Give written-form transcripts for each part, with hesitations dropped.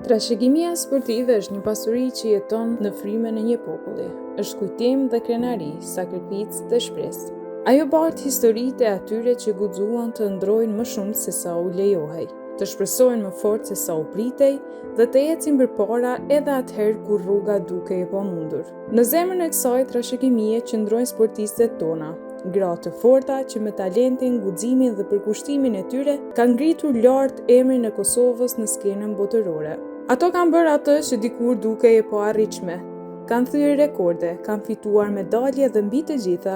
Trashëgimia sportive është një pasuri që jeton në frymën e një populli. Është kujtim dhe krenari, sakrificë dhe shpresë. Ajo bart historitë e atyre që guxuan të ndrojnë më shumë se sa u lejohej, të shpresojnë më fort se sa u pritej dhe të ecin përpara edhe atëherë kur rruga dukej e pamundur. Në zemrën e kësaj trashëgimie qëndrojnë sportistët tona, gra të forta që me talentin, guximin dhe përkushtimin e tyre kanë ngritur lart emrin e Kosovës në skenën botërore. Ato kanë bërë atë që dikur dukej e paarritshme. Kanë thyer rekorde, kanë fituar medalje dhe mbi të gjitha,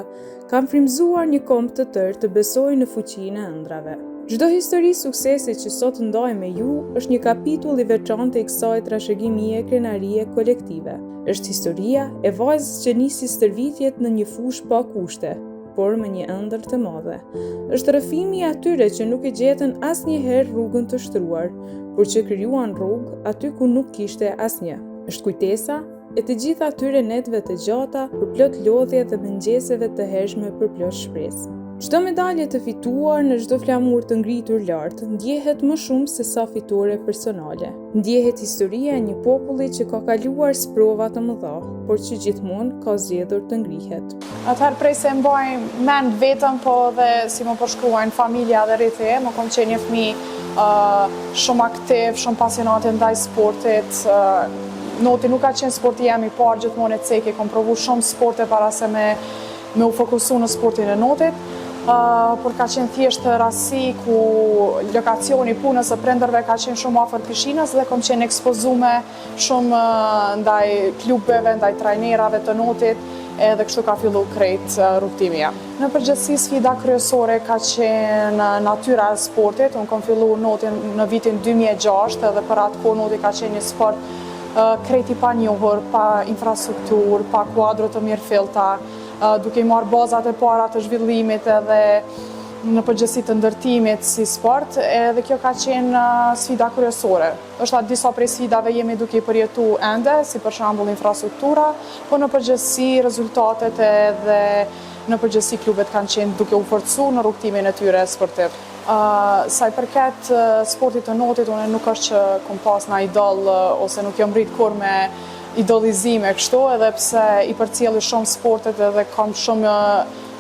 kanë frymëzuar një kombë të tërë të besojë në fuqinë e ëndrave. Çdo histori suksesi që sot ndaj me ju është një kapitull i veçantë i kësaj trashëgimie krenarie kolektive. Është historia e vajzës që nisi stërvitjet në një fushë pa kushte, por me një ëndër të madhe. Është rrëfimi i atyre që nuk e gjetën asnjëherë rrugën të shtruar, por që krijuan rrugë aty ku nuk kishte asnjë. Është kujtesa e të gjitha atyre netëve të gjata për plot lodhje dhe mëngjeseve të hershme për plot shpresë. Çdo medalje të fituar në çdo flamur të ngritur lart ndjehet më shumë se sa fitore personale. Ndjehet historia e një populli që ka kaluar sprova të mëdha, por që gjithmonë ka zgjedhur të ngrihet. Atëherë prej se mbaj mend vetëm, po dhe si më përshkruajnë familja dhe rreth e, më kom qenë një fëmijë shumë aktiv, shumë pasionate ndaj sportit. Noti nuk ka qenë sporti jam i parë gjithmonë e cekë, kom provu shumë sporte para se me u fokusu në sportin e notit. Por ka qenë thjesht rasti ku lokacioni punës së prindërve ka qenë shumë afër pishinës dhe kom qenë ekspozume shumë ndaj klubeve, ndaj trajnerave të notit, edhe kështu ka fillu krejt rrugtimi jam. Në përgjithësi sfida kryesore ka qenë natyra e sportit. Unë kom fillu notin në vitin 2006 edhe për atë kohë noti ka qenë një sport krejt i panjohur, pa infrastruktur, pa kuadro të mirëfillta, duke i marrë bazat e para të zhvillimit edhe në përgjithësi të ndërtimit si sport, edhe kjo ka qenë sfida kryesore. Është atë disa prej sfidave jemi duke i përjetu ende, si për shembull infrastruktura, po në përgjithësi rezultatet edhe në përgjithësi klubet kanë qenë duke u forcu në rrugtimin e tyre sportiv. Sa i përket sportit të notit, unë nuk është që kom pas në idol ose nuk jam rrit kur me idolizime kështu, edhe pse i përcjelli shumë sportet edhe kam shumë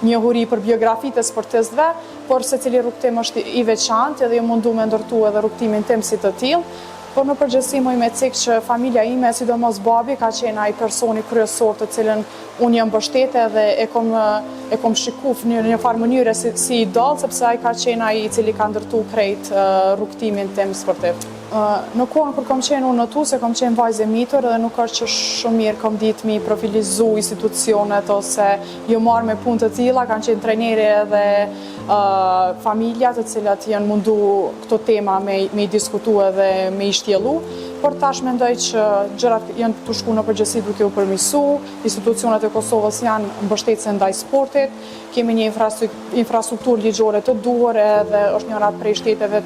njohuri për biografitë e sportistëve, por secili rrugtim është i veçantë edhe jam mundu me ndërtu edhe rrugtimin tim si të tillë. Por në përgjithësi më i me cikë që familja ime, sidomos babi, ka qenë ai personi kryesor të cilën unë jam mbështete dhe e kom shikuar në një farë mënyre si idol, sepse ai ka qenë ai i cili ka ndërtu krejt rrugtimin tim sportiv. Në kohën kur kom qenë unë në tu, se kom qenë vajzë e mitur dhe nuk është që shumë mirë kom ditë mi profilizu institucionet ose jo marrë me punë të tilla, kanë qenë trajneri edhe familja të cilat janë mundu këto tema me i diskutu edhe me i shtjellu, por tash mendoj që gjërat janë të shku në përgjithësi duke u përmirësu, institucionet e Kosovës janë mbështetëse ndaj sportit, kemi një infrastrukturë ligjore të duhur edhe është njëra prej shteteve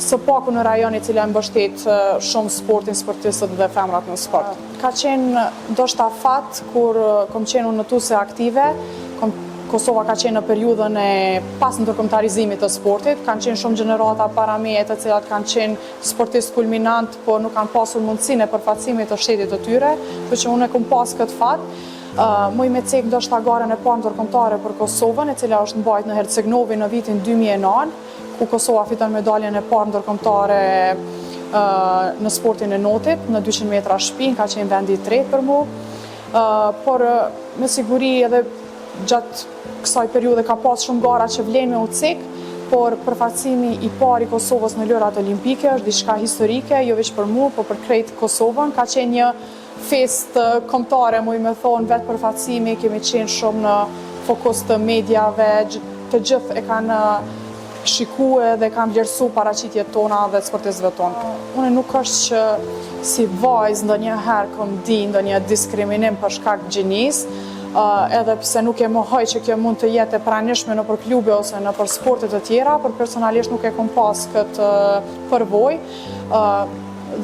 së paku në rajon i cila mbështet shumë sportin, sportistët dhe femrat në sport. Ka qenë ndoshta fat kur kom qenë unë në tuse aktive, Kosova ka qenë në periudhën e pas ndërkombëtarizimit të sportit, kanë qenë shumë gjenerata para meje të cilat kanë qenë sportistë kulminant, por nuk kanë pasur mundësinë e përfaqësimit të shtetit të tyre, kështu që unë e kom pas këtë fat. Më i me cek ndoshta garën e parë ndërkombëtare për Kosovën, e cila është mbajtur në Herceg-Novi në vitin 2009, ku Kosova fiton medaljen e parë ndërkombëtare në sportin e notit, në 200 metra shpinë, ka qenë vendi i tretë për mu, por me siguri edhe gjatë kësaj periudhe ka pas shumë gara që vlen me u cek, por përfaqësimi i parë i Kosovës në lojrat olimpike është diçka historike, jo vetëm për mua, por për krejt Kosovën. Ka qenë një fest kombëtare, muj me thonë, vetë përfaqësimi, kemi qenë shumë në fokus të mediave, të gjithë e kanë shikue dhe kanë vlerësu paraqitjet tona dhe sportistëve tonë. Unë nuk është që si vajzë ndonjëherë kom di ndonjë diskriminim për shkak gjinisë, edhe pse nuk e mohoj që kjo mund të jetë e pranishme në për klube ose në për sportet të tjera, por personalisht nuk e kom pas këtë përvojë.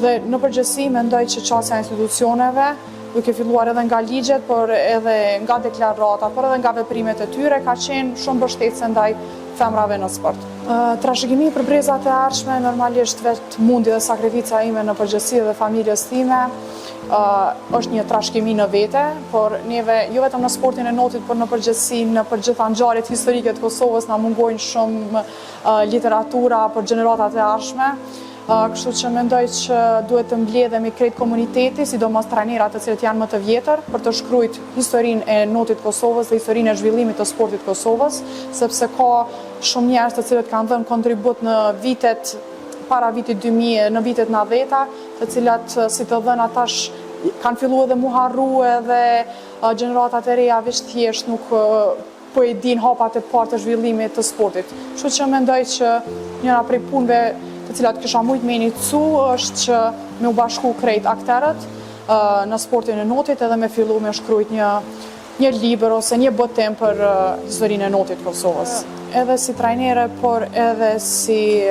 Dhe në përgjithësi mendoj që qasja e institucioneve, duke filluar edhe nga ligjet, por edhe nga deklarata, por edhe nga veprimet e tyre, ka qenë shumë mbështetëse ndaj femrave në sport. Trashëgimi për brezat e ardhshme normalisht vetë mundi dhe sakrifica ime në përgjithësi dhe familjes time është një trashëgimi në vete, por neve jo vetëm në sportin e notit, por në përgjithësi në përgjitha ngjarjet historike të Kosovës na mungojnë shumë literatura për gjeneratat e ardhshme. Kështu që mendoj që duhet të mbledhemi krejt komuniteti, sidomos trajnerat të cilët janë më të vjetër, për të shkruajt historinë e notit Kosovës dhe historinë e zhvillimit të sportit Kosovës, sepse ka shumë njerëz të cilët kanë dhënë kontribut në vitet para vitit 2000, në vitet 90-ta, të cilat si të dhëna tash kanë filluar edhe mu harru edhe gjeneratat e reja veç thjesht nuk po e din hapat e parë të zhvillimit të sportit. Kështu që mendoj që njëra prej punëve të cilat kisha mujt me inicu është që me u bashku krejt akterët në sportin e notit edhe me fillu me shkrujt një libër ose një botim për historinë e notit Kosovës. Edhe si trajnere, por edhe si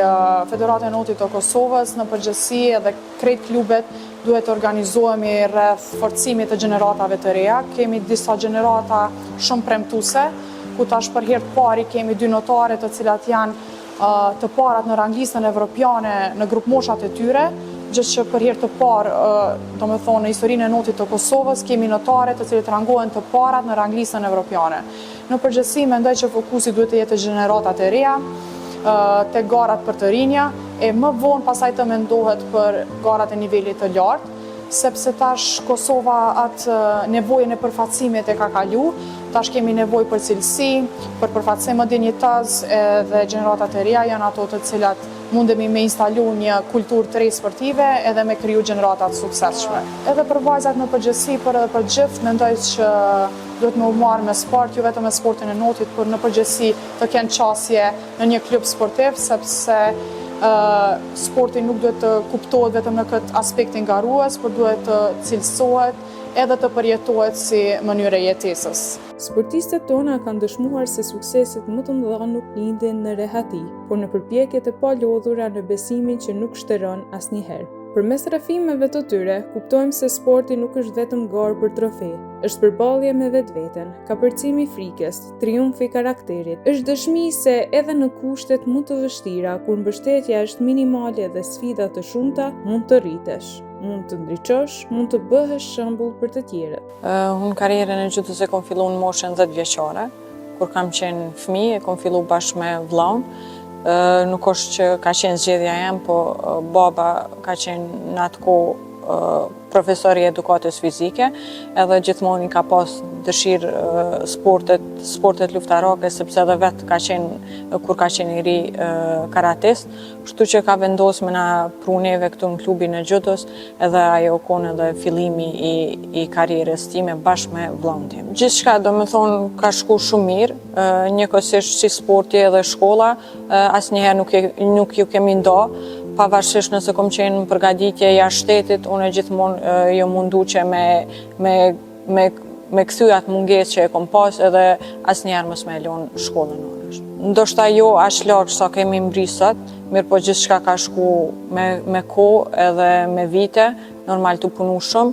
Federata e Notit të Kosovës, në përgjithësi edhe krejt klubet duhet të organizohemi rreth forcimit të gjeneratave të reja. Kemi disa gjenerata shumë premtuese, ku tash për herë të pari kemi 2 notare të cilat janë të parat në ranglistën evropiane në grup moshat e tyre, gjë që për herë të parë, do me thonë, në historinë e notit të Kosovës, kemi notare të cilët rangohen të parat në ranglistën evropiane. Në përgjithësi, mendoj që fokusi duhet të jetë gjeneratat e reja, te garat për të rinja, e më vonë pasaj të mendohet për garat e nivelit të lartë, sepse tash Kosova atë nevojën e përfacimit e ka kalu, tash kemi nevojë për cilësi, për përfacim më dinjitaz, dhe gjeneratat e reja janë ato të cilat mundemi me instalu një kulturë të re sportive edhe me kriju gjeneratat suksesshme. Edhe për vajzat në përgjithësi, por edhe për gjithë, mendoj që duhet me u marrë me sport, jo vetëm me sportin e notit, por në përgjithësi të kenë qasje në një klub sportiv, sepse sporti nuk duhet të kuptohet vetëm në këtë aspektin garues, por duhet të cilësohet edhe të përjetohet si mënyrë e jetesës. Sportistët tona kanë dëshmuar se sukseset më të mëdha nuk lindin në rehati, por në përpjekjet e palodhura në besimin që nuk shtëron asnjëherë. Përmes rrëfimeve të tyre, kuptojmë se sporti nuk është vetëm garë për trofe, është përballje me vetveten, kapërcimi i frikës, triumfi i karakterit, është dëshmi se edhe në kushtet më të vështira, kur mbështetja është minimale dhe sfida të shumta, mund të rritesh. Mund të ndriçosh, mund të bëhesh shembull për të tjerët. Unë karrierën e gjutës e kom fillu në moshën 10 vjeçare, kur kam qenë fëmijë, e kom fillu bashkë me vllaun. Nuk është që ka qenë zgjedhja jem, po baba ka qenë në atë kohë profesor i edukatës fizike, edhe gjithmonë i ka pas dëshirë sportet luftarake, sepse edhe vetë ka qenë, kur ka qenë i ri karatist, kështu që ka vendosur me na pruneve këtu në klubin e gjutës, edhe ajo konë edhe fillimi i karrierës time bashkë me vllaun tim. Gjithçka, do me thonë, ka shku shumë mirë, njëkohësisht si sporti edhe shkolla, asnjëherë nuk ju kemi ndo. Pavarësisht nëse kom qenë në përgatitje jashtë shtetit, unë gjithmonë jo mundu që me kthy atë mungesë që e kom pas edhe asnjëherë mos me lënë shkollën unë. Ndoshta jo aq larg sa kemi mbrisat, mirë po gjithçka ka shku me kohë edhe me vite, normal të punu shumë.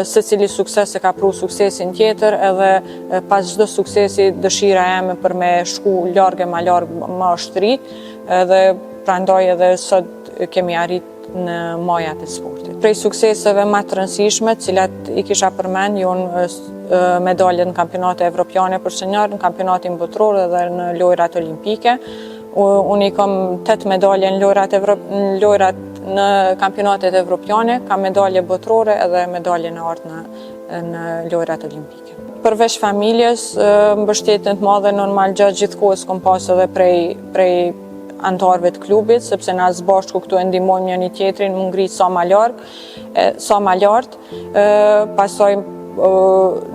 Secili sukses e ka pru suksesin tjetër, edhe pas çdo suksesi dëshira jeme për me shku larg e ma larg ma shtrit, edhe prandaj edhe sot kemi arrit në majat e sportit. Prej sukseseve më të rëndësishme, cilat i kisha përmend, janë medaljet në kampionate evropiane për senior, në kampionatin botror dhe në lojrat olimpike. Unë i kam 8 medalje në lojrat në kampionatet evropiane, kam medalje botrore edhe medalje në artë në lojrat olimpike. Përveç familjes, mbështetjen të madhe normal gjatë gjithë kohës kom pas edhe prej antarëve të klubit, sepse na bashku këtu e ndihmojmë njëri tjetrin mu ngrit sa ma lart. Pastaj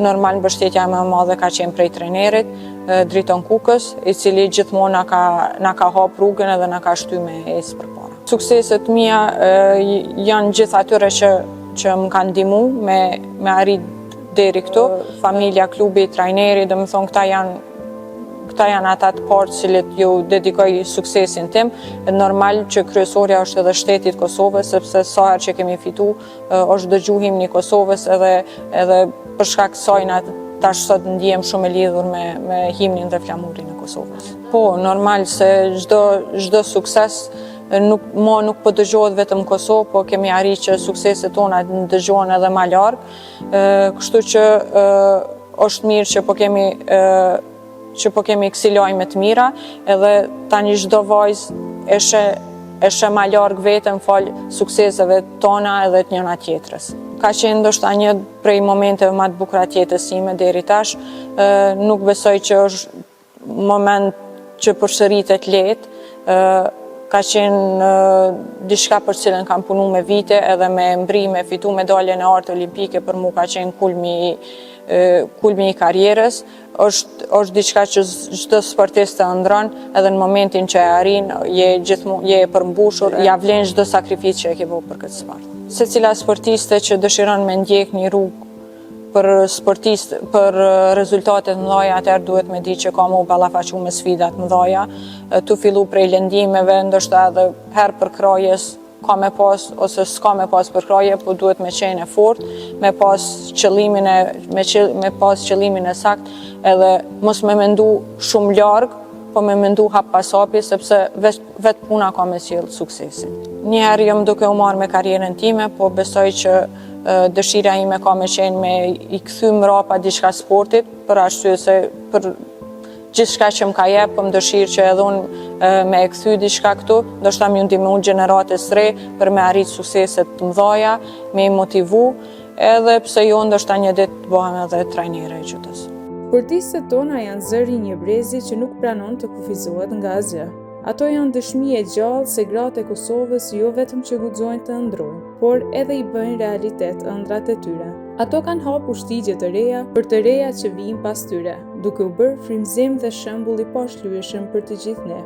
normal mbështetja më e madhe ka qenë prej trajnerit, Driton Kukës, i cili gjithmonë na ka hap rrugën edhe na ka shty me ecë përpara. Sukseset mia janë gjithë atyre që më kanë ndihmu me arrit deri këtu. Familja, klubi, trajneri, do të thonë këta janë ata të parë cilët ju dedikoj suksesin tim. Normal që kryesorja është edhe shteti i Kosovës, sepse sa herë që kemi fitu është dëgjuhim një Kosovës edhe për shkak kësaj tash sot ndihem shumë e lidhur me himnin dhe flamurin e Kosovës. Po, normal se çdo sukses nuk po dëgjohet vetëm në Kosovë, po kemi arrit që sukseset tona dëgjohen edhe më larg. Kështu që është mirë që po kemi kësi lajme të mira, edhe tani çdo vajzë eshe më larg vetëm fal sukseseve tona edhe të njëna tjetrës. Ka qenë ndoshta një prej momenteve më të bukura të jetës time deri tash. Nuk besoj që është moment që përsëritet lehtë. Ka qenë diçka për cilën kam punu me vite, edhe me me fitu medaljen e artë olimpike për mu ka qenë kulmi i karrierës. Është diçka që çdo sportist të ëndron, edhe në momentin që e arrin, je e përmbushur, ja vlen çdo sakrificë që e ke bërë për këtë sport. Secila sportiste që dëshiron me ndjek një rrugë për rezultatet mëdha, atëherë duhet me di që ka mu ballafaqu me sfidat mëdha, tu fillu prej lëndimeve, ndoshta edhe herë për krajes ka me pas ose s'ka me pas për kraje, po duhet me qenë e fortë, me pas qëllimin e sakt, edhe mos me mendu shumë larg, po me mendu hap pas hapi, sepse vetë puna ka me sjellë suksesin. Njëherë jam duke u marrë me karrierën time, po besoj që dëshira ime ka me qenë me i kthy mrapa diçka sportit, për arsye se për gjithçka që më ka jep, po më dëshirë që edhe unë me e kthy diçka këtu, ndoshta më ndihmu gjeneratës re për me arrit sukseset të mëdha, me i motivu, edhe pse jo ndoshta një ditë të bëhem edhe trajnere e qytetës. Sportistët tona janë zëri një brezi që nuk pranon të kufizohet nga asgjë. Ato janë dëshmi e gjallë se gratë e Kosovës jo vetëm që guxojnë të ëndrojnë, por edhe i bëjnë realitet ëndrat e tyre. Ato kanë hapur shtigje të reja për të reja që vijnë pas tyre, duke u bërë frymëzim dhe shembull i pashlyeshëm për të gjithë ne.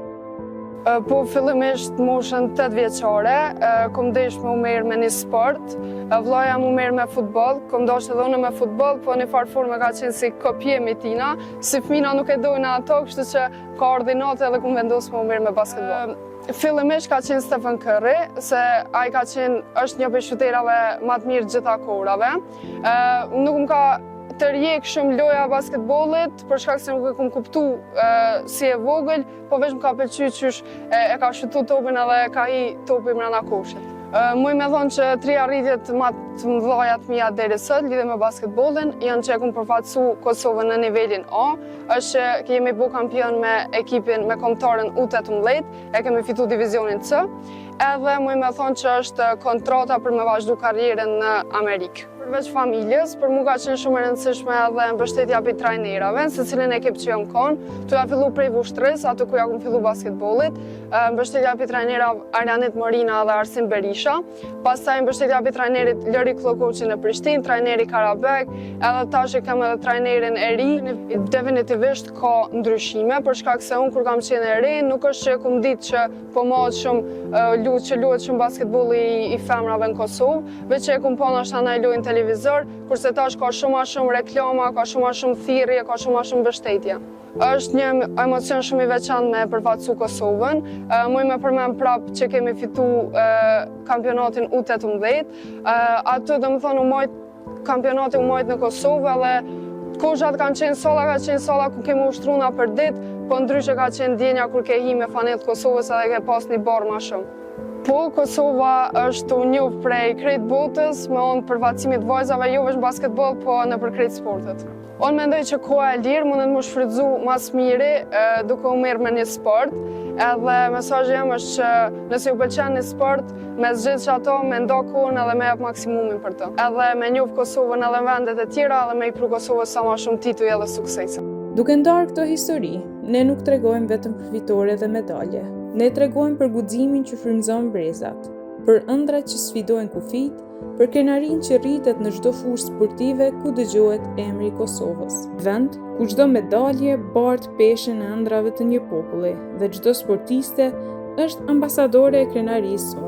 Po fillimisht moshën 8 vjeçare, kom desh me u merr me një sport. Vllaja mu merr me futboll, kom dash edhe unë me futboll, po në farë forme ka qenë si kopjemi tina. Si fëmina nuk e dojnë ato, kështu që ka ardhi natë edhe kom vendosur me u merr me basketball. Fillimisht ka qenë Stephen Curry, se ai është një prej shutërave më të mirë gjitha kohërave. Nuk më ka të rjek shumë loja basketbollit, për shkak se nuk e kom kuptu si e vogël, po veç më ka pëlqyer qysh e ka shutu topin edhe ka hi topi brenda koshit. Muj me thonë që 3 arritjet më të mëdha të mia deri sot lidhe me basketbollin janë që e kom përfaqësu Kosovën në nivelin A, është që jemi bu kampion me ekipin me kombëtarën U18, e kemi fitu divizionin C, edhe muj me thonë që është kontrata për me vazhdu karrierën në Amerikë. Përveç familjes, për mu ka qenë shumë e rëndësishme edhe mbështetja për trajnerave, se cilin ekip që jam konë, tu ja fillu prej Vushtrës, ato ku ja kom fillu basketbollit, mbështetja për trajnera Arjanit Morina dhe Arsim Berisha, pastaj mbështetja për trajnerit Lori Klokoqi në Prishtinë, trajneri Karabek, edhe tash e kam edhe trajnerin e ri. Definitivisht ka ndryshime, për shkak se unë kur kam qenë e ri, nuk është që kom ditë që po mohet shumë luhet shumë basketbolli i femrave në Kosovë, veç që e kom pa ndoshta ndaj lojën televizor, kurse tash ka shumë reklama, ka shumë thirrje, ka shumë mbështetje. Është një emocion shumë i veçantë me përfaqësu Kosovën. Muj me përmend prapë që kemi fitu kampionatin U18. Aty domethënë kampionati u mojt në Kosovë edhe kozhat kanë qenë solla ku kemi ushtruna për ditë, po ndryshe ka qenë djenja kur ke hi me fanellë Kosovës edhe ke pas një barë ma shumë. Po, Kosova është u njohur prej krejt botës me onë përfaqësimit vajzave, jo vetëm basketball, po në për krejt sportet. Unë mendoj që koha e lirë mundet më shfrytzu mas miri duke u merr me një sport, edhe mesazhi jam është që nëse ju pëlqen një sport, me zgjedhë ato, me ndo kohën edhe me jap maksimumin për të. Edhe me njoh Kosovën edhe vendet e tjera, edhe me i pru Kosovës sa më shumë tituj edhe suksese. Duke ndarë këto histori, ne nuk tregojmë vetëm për fitore dhe medalje. Ne tregojmë për guximin që frymëzon brezat, për ëndrat që sfidojnë kufijt, për krenarin që rritet në çdo fushë sportive ku dëgjohet emri i Kosovës. Vend ku çdo medalje bart peshën e ëndrave të një populli dhe çdo sportiste është ambasadore e krenarisë